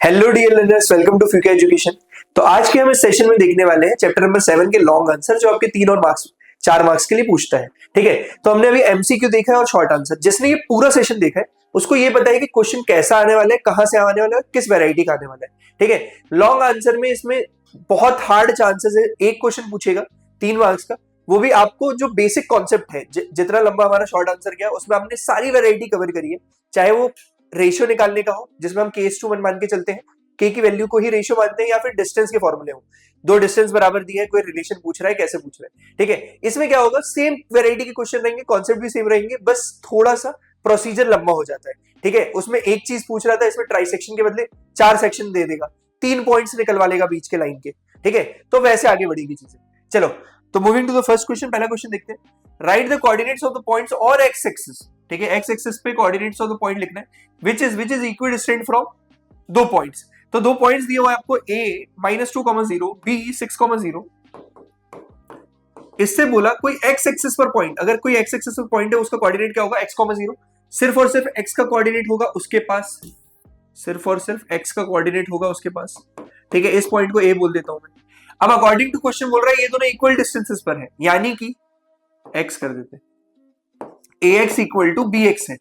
Hello dear learners, welcome to Fuke education. तो आज के हम इस सेशन में देखने वाले हैं चैप्टर नंबर 7 के लॉन्ग आंसर, जो आपके 3 और मार्क्स 4 मार्क्स के लिए पूछता है। ठीक है, तो हमने अभी एमसीक्यू देखा है और शॉर्ट आंसर। जिसने ये पूरा सेशन देखा है उसको ये पता है कि क्वेश्चन कैसा आने वाला है, कहां से आने वाला है, किस वैरायटी का आने वाला है। ठीक है, लॉन्ग आंसर में इसमें बहुत हार्ड चांसेस है। एक क्वेश्चन पूछेगा 3 मार्क्स का, वो भी आपको जो बेसिक कॉन्सेप्ट है, जितना लंबा हमारा शॉर्ट आंसर गया उसमें हमने सारी वैरायटी कवर करी है। चाहे वो रेशियो निकालने का हो, जिसमें हम केस टू वन मान के चलते हैं, के की वैल्यू को ही रेशियो मानते हैं, या फिर डिस्टेंस के फॉर्मूले हो, दो डिस्टेंस बराबर दिया है, कोई रिलेशन पूछ रहा है, कैसे पूछ रहा है। ठीक है, इसमें क्या होगा, सेम वैरायटी के क्वेश्चन रहेंगे, कॉन्सेप्ट भी सेम रहेंगे, बस थोड़ा सा प्रोसीजर लंबा हो जाता है। ठीक है, उसमें एक चीज पूछ रहा था, इसमें ट्राइसेक्शन के बदले 4 सेक्शन दे देगा, 3 पॉइंट्स निकलवा लेगा बीच के लाइन के। ठीक है, तो वैसे आगे बढ़ेगी चीजें। चलो, तो moving to the first question, पहला क्वेश्चन देखते हैं। Write the coordinates of the points और एक्स एक्सिस। ठीक है, एक्स एक्सिस पे कोऑर्डिनेट्स ऑफ द पॉइंट लिखना है, विच इज इक्विडिस्टेंट फ्रॉम दो पॉइंट्स। तो दो पॉइंट्स दिए हुए आपको, ए -2,0, बी 6,0। इससे बोला कोई एक्स एक्सिस पर पॉइंट, अगर कोई एक्स एक्सिस पर पॉइंट है उसका कोऑर्डिनेट क्या होगा, x,0। सिर्फ और सिर्फ एक्स का कोऑर्डिनेट होगा उसके पास, सिर्फ और सिर्फ एक्स का कोऑर्डिनेट होगा उसके पास। ठीक है, इस पॉइंट को ए बोल देता हूं मैं। अब अकॉर्डिंग टू क्वेश्चन बोल रहा है ये दोनों इक्वल डिस्टेंसेस पर है, यानी कि एक्स कर देते हैं, ax इक्वल टू bx है।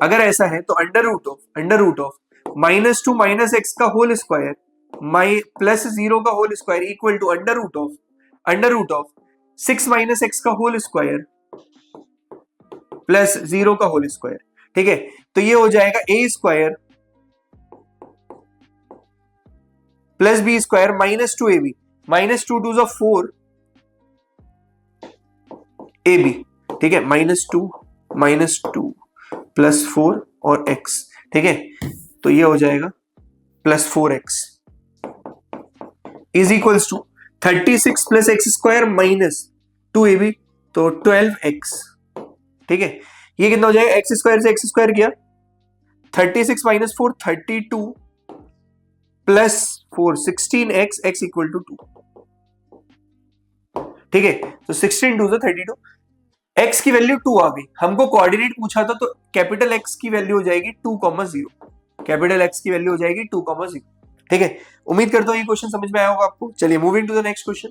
अगर ऐसा है तो अंडर रूट ऑफ -2 - x का होल स्क्वायर +0 का whole square equal to under root of 6 - x का होल स्क्वायर +0 का होल स्क्वायर। ठीक है, तो ये हो जाएगा a square plus b square -2ab, -2 = 4 ab। ठीक है, -2 +4 और x। ठीक है, तो ये हो जाएगा +4x is equals to 36 + x square -2ab, तो 12x। ठीक है, ये कितना हो जाएगा, एक्स स्क्वायर से एक्स स्क्वायर किया, 36 - 4 32 +4 16x, x इक्वल टू 2। ठीक है, तो 16 2 32, x की वैल्यू 2 आ गई। हमको कोऑर्डिनेट पूछा था, तो कैपिटल X की वैल्यू हो जाएगी 2,0, कैपिटल X की वैल्यू हो जाएगी 2,0। ठीक है, उम्मीद करता हूं ये क्वेश्चन समझ में आया होगा आपको। चलिए, moving to the next question.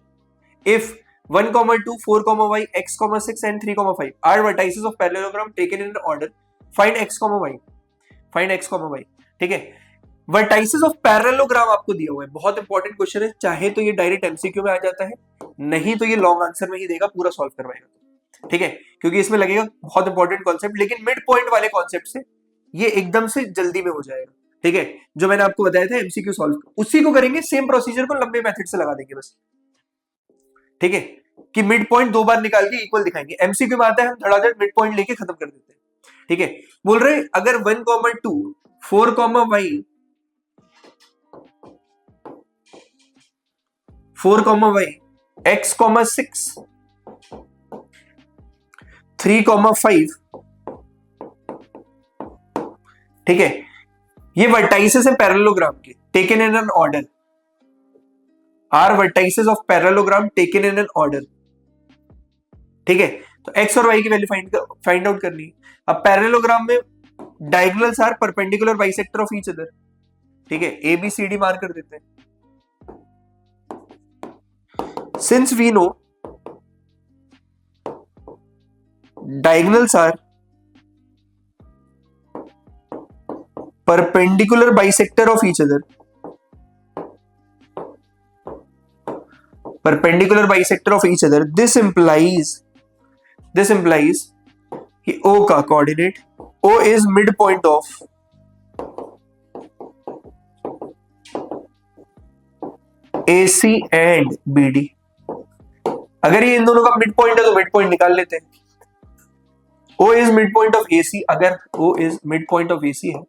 If 1, 2, 4, y, x, 6 and 3, 5 are vertices of parallelogram taken in order, find x, y, find x, y। ठीक है, वर्टाइसेस ऑफ पैरेललोग्राम आपको दिया हुआ है, बहुत इंपॉर्टेंट क्वेश्चन है। चाहे तो ये डायरेक्ट एमसीक्यू में आ जाता है, नहीं तो ये लॉन्ग आंसर में ही देगा, पूरा सॉल्व करवाएगा। ठीक है, क्योंकि इसमें लगेगा बहुत इंपॉर्टेंट कॉन्सेप्ट, लेकिन मिड पॉइंट वाले कॉन्सेप्ट से ये एकदम से जल्दी में हो जाएगा। ठीक है, जो मैंने आपको बताया था एमसीक्यू सॉल्व, उसी को करेंगे, सेम प्रोसीजर को लंबे मेथड से लगा देंगे बस। ठीक है, कि मिड पॉइंट 2 बार निकाल के इक्वल दिखाएंगे। एमसीक्यू में आता है हम धड़ाधड़ मिड पॉइंट लेके खत्म कर देते हैं। ठीक है, बोल रहे अगर 1, 2, 4, y 4, y x, 6 3, 5। ठीक है, ये वर्टाइसेस हैं पैरेललोग्राम के, taken in an order, are vertices of parallelogram taken in an order. ठीक है, तो x और y की वैल्यू फाइंड आउट करनी है। अब पैरेललोग्राम में diagonals are perpendicular bisector of each other. ठीक है, A B C D mark कर देते हैं। Since we know diagonals are perpendicular bisector of each other, this implies कि O का coordinate, O is midpoint of AC and BD। अगर ये इन दोनों का मिड पॉइंट है तो मिड पॉइंट निकाल लेते हैं। O is midpoint of AC, अगर O is midpoint of AC है,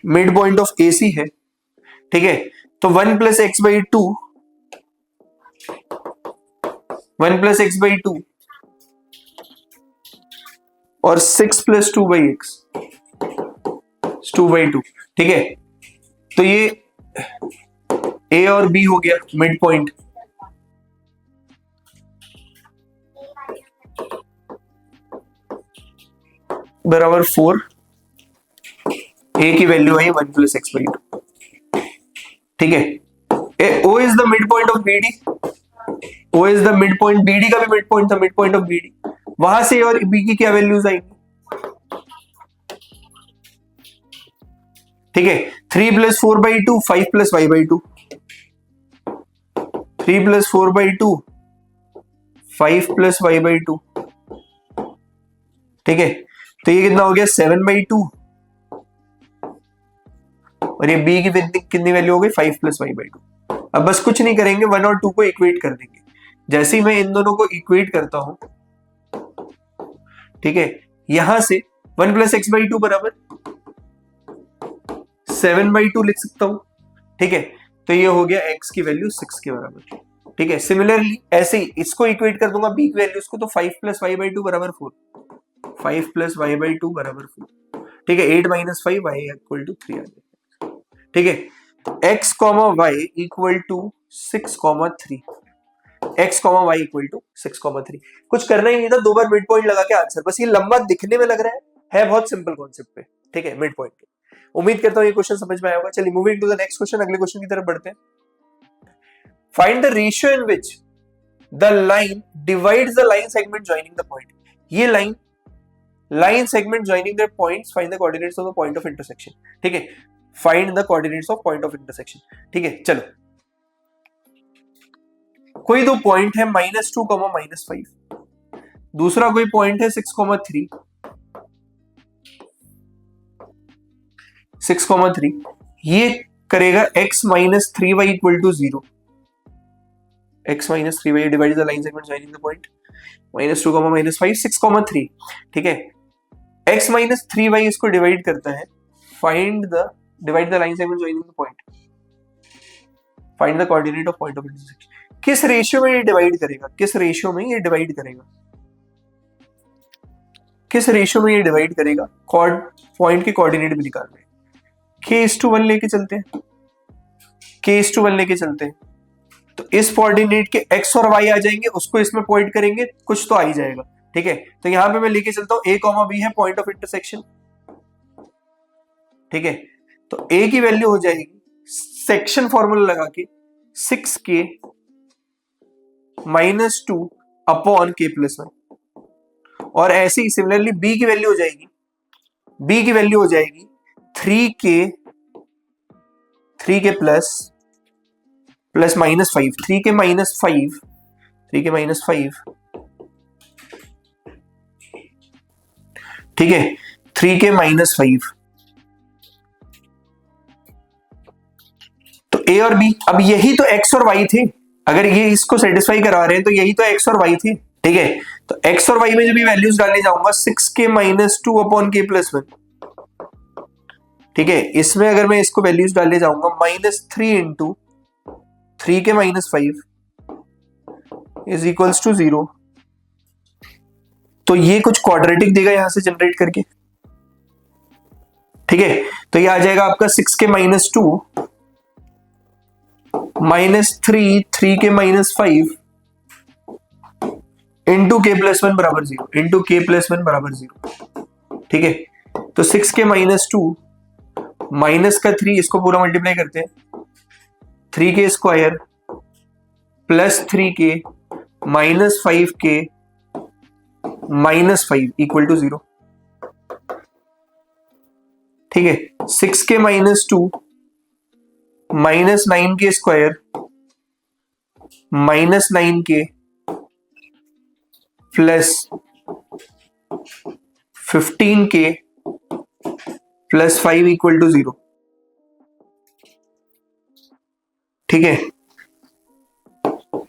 midpoint of AC है। ठीक है, तो 1 + x/2 और 6 + 2/x 2/2। ठीक है, तो ये A और B हो गया मिड पॉइंट। बराबर 4 ए की वैल्यू आई 1 प्लस एक्स बाई टू। ठीक है, O is the mid point of B D, O is the mid point, B D का भी मिड पॉइंट था, mid point of B D. वहां से और बी की क्या वैल्यूज आएंगी? ठीक है, 3 plus 4 by two, 5 plus y by two, 3 plus 4 by two, 5 plus y by two. ठीक है, तो ये कितना हो गया 7 बाई टू, और ये बी की कितनी वैल्यू हो गई 5 प्लस वाई बाई टू। अब बस कुछ नहीं करेंगे, 1 और 2 को इक्वेट कर देंगे। जैसे ही मैं इन दोनों को इक्वेट करता हूं, ठीक है, यहां से 1 प्लस एक्स बाई टू बराबर 7 बाई टू लिख सकता हूं। ठीक है, तो ये हो गया x की वैल्यू 6 के बराबर। ठीक है, सिमिलरली ऐसे ही इसको इक्वेट कर दूंगा b की वैल्यूज को, तो 5 प्लस वाई बाई टू बराबर 4, 5 प्लस वाई बाई टू बराबर 4। ठीक है, 8 माइनस 5 वाई इक्वल टू 3 आ जाएगा। ठीक है, x comma y equal to 6 comma 3, x comma y equal to 6 comma 3। कुछ करना ही नहीं था, दो बार मिड पॉइंट लगा के आंसर। बस ये लंबा दिखने में लग रहा है बहुत सिंपल कॉन्सेप्ट पे। ठीक है, मिड पॉइंट पे। उम्मीद करता हूं ये क्वेश्चन समझ में आया होगा। चलिए moving to the next question, अगले क्वेश्चन की तरफ बढ़ते हैं। Find the ratio in which the line divides the line segment joining the point. ये line segment joining the points, find the coordinates of the point of intersection. ठीक है, find the coordinates of point of intersection. ठीक है, चलो कोई दो point है -2, -5, दूसरा कोई पॉइंट है 6,3, 6,3। ये करेगा x minus 3y equal to 0, x minus 3y divide the line segment joining the point -2, -5, 6,3। ठीक है, x माइनस 3y इसको डिवाइड करता है, divide the line segment joining the point, find the coordinate of point of intersection. किस ratio में ये divide करेगा, किस रेशियो में ये डिवाइड करेगा, किस रेशियो में ये डिवाइड करेगा, पॉइंट के कोऑर्डिनेट भी निकालने। k:1 लेके चलते हैं, k:1 लेके चलते हैं, तो इस कोऑर्डिनेट के x और y आ जाएंगे, उसको इसमें पॉइंट करेंगे, कुछ तो आ ही जाएगा। ठीक है, तो यहां पे मैं लेके चलता हूं a, b है पॉइंट ऑफ इंटरसेक्शन। ठीक है, तो a की वैल्यू हो जाएगी, सेक्शन फॉर्मूला लगा के 6k -2 अपॉन k+1, और ऐसे ही सिमिलरली b की वैल्यू हो जाएगी, b की वैल्यू हो जाएगी 3k प्लस -5, 3k -5, 3k -5। ठीक है, 3k -5। तो a और b, अब यही तो x और y थे, अगर ये इसको सेटिस्फाई करा रहे हैं तो यही तो x और y थे। ठीक है, तो x और y में जब भी वैल्यूज डालने जाऊंगा 6k -2 अपॉन k+1। ठीक है, इसमें अगर मैं इसको वैल्यूज डालने जाऊंगा -3 into 3k -5 is equals to 0, तो ये कुछ क्वाड्रेटिक देगा यहां से जनरेट करके। ठीक है, तो ये आ जाएगा आपका 6k -2 -3, 3k -5 इंटू k+1 बराबर 0, इंटू k+1 बराबर 0। ठीक है, तो 6k -2 माइनस का 3, इसको पूरा मल्टीप्लाई करते हैं, 3k square plus 3k -5k -5 equal to 0। ठीक है, 6k -2 -9k square -9k plus 15k plus 5 equal to 0। ठीक है,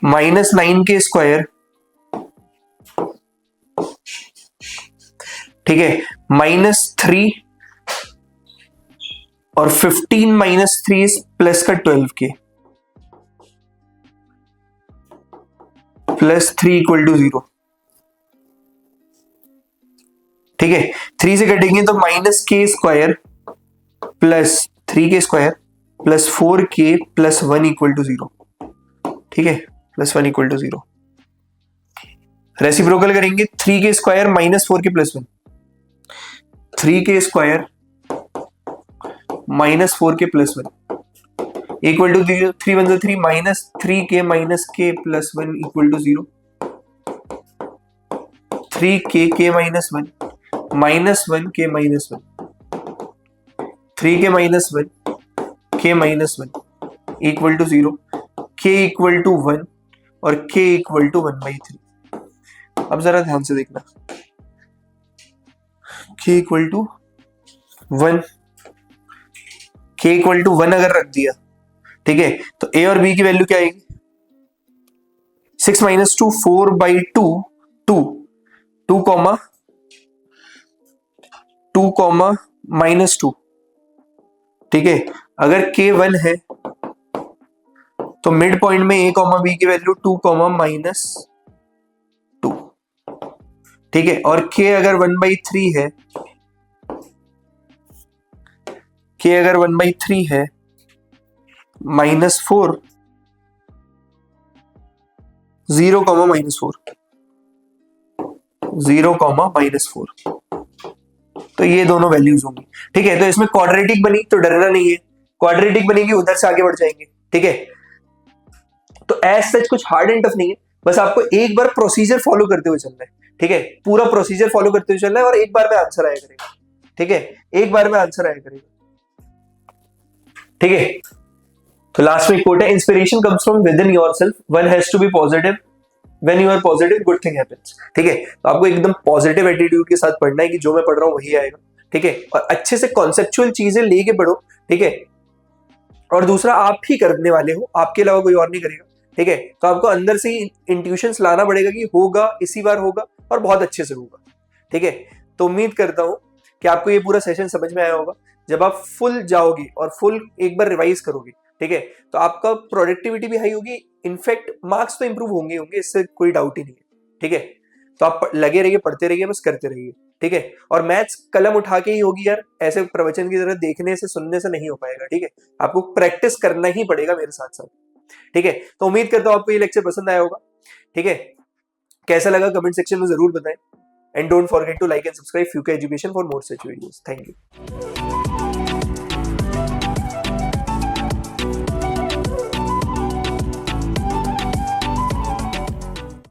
-9k स्क्वायर, ठीक है, -3 और 15 -3 प्लस का 12k प्लस 3 इक्वल टू 0। ठीक है, 3 से कटेंगे तो -k square plus 3k square plus 4k plus 1 equal to 0। ठीक है, प्लस 1 इक्वल टू 0। रेसिप्रोकल करेंगे, 3k square -4k plus 1, 3k square -4k + 1 equal to 3 1 3 -3k - k + 1 equal to 0। 3k k - 1 -1k - 1 3k - 1 k - 1 equal to 0, k equal to 1 और k equal to 1/3। अब जरा ध्यान से देखना, k equal to 1, k equal to 1 अगर रख दिया, ठीक है, तो a और b की वैल्यू क्या आएगी? 6 - 2 4/2 2 2 कॉमा -2, ठीक है। अगर k 1 है तो मिड पॉइंट में a कॉमा b की वैल्यू 2 -2, ठीक है। और k अगर 1/3 है, k अगर 1/3 है -4 0, -4 0, -4, तो ये दोनों वैल्यूज होंगी, ठीक है। तो इसमें क्वाड्रेटिक बनी तो डरना नहीं है, क्वाड्रेटिक बनेगी उधर से आगे बढ़ जाएंगे, ठीक है। तो एज सच कुछ हार्ड एंड टफ नहीं है, बस आपको एक बार प्रोसीजर फॉलो करते हुए चलना है, ठीक है। पूरा प्रोसीजर फॉलो करते हुए चलना है और एक बार में आंसर आया करेगा, ठीक है, एक बार में आंसर आया करेगा, ठीक है। तो लास्ट में कोट है, inspiration comes from within yourself, one has to be positive, when you are positive good thing happens, ठीक है। तो आपको एकदम पॉजिटिव एटीट्यूड के साथ पढ़ना है कि जो मैं पढ़ रहा हूं वही आएगा, ठीक है। और अच्छे से कॉन्सेप्चुअल चीजें लेके पढ़ो, ठीक है। और दूसरा, आप ही करने वाले हो, आपके अलावा कोई और नहीं करेगा, ठीक है। तो आपको अंदर से ही इंट्यूशंस लाना पड़ेगा कि होगा, इसी बार होगा और बहुत अच्छे से होगा, ठीक है। तो उम्मीद करता हूं कि आपको ये पूरा सेशन समझ में आया होगा। जब आप फुल जाओगे और फुल एक बार रिवाइज करोगे, ठीक है, तो आपका प्रोडक्टिविटी भी हाई होगी, इनफैक्ट मार्क्स तो इंप्रूव होंगे होंगे, इससे कोई डाउट ही नहीं है, ठीक है। तो आप लगे रहिए, पढ़ते रहिए, बस करते रहिए, ठीक है। और मैथ्स कलम उठा के ही होगी यार, ऐसे प्रवचन की तरह देखने से सुनने से नहीं हो पाएगा, ठीक है। आपको प्रैक्टिस करना ही पड़ेगा मेरे साथ साथ, ठीक है। तो उम्मीद करता हूं आपको ये लेक्चर पसंद आया होगा, ठीक है। कैसा लगा कमेंट सेक्शन में जरूर बताएं, and don't forget to like and subscribe Fuke education for more such videos. Thank you.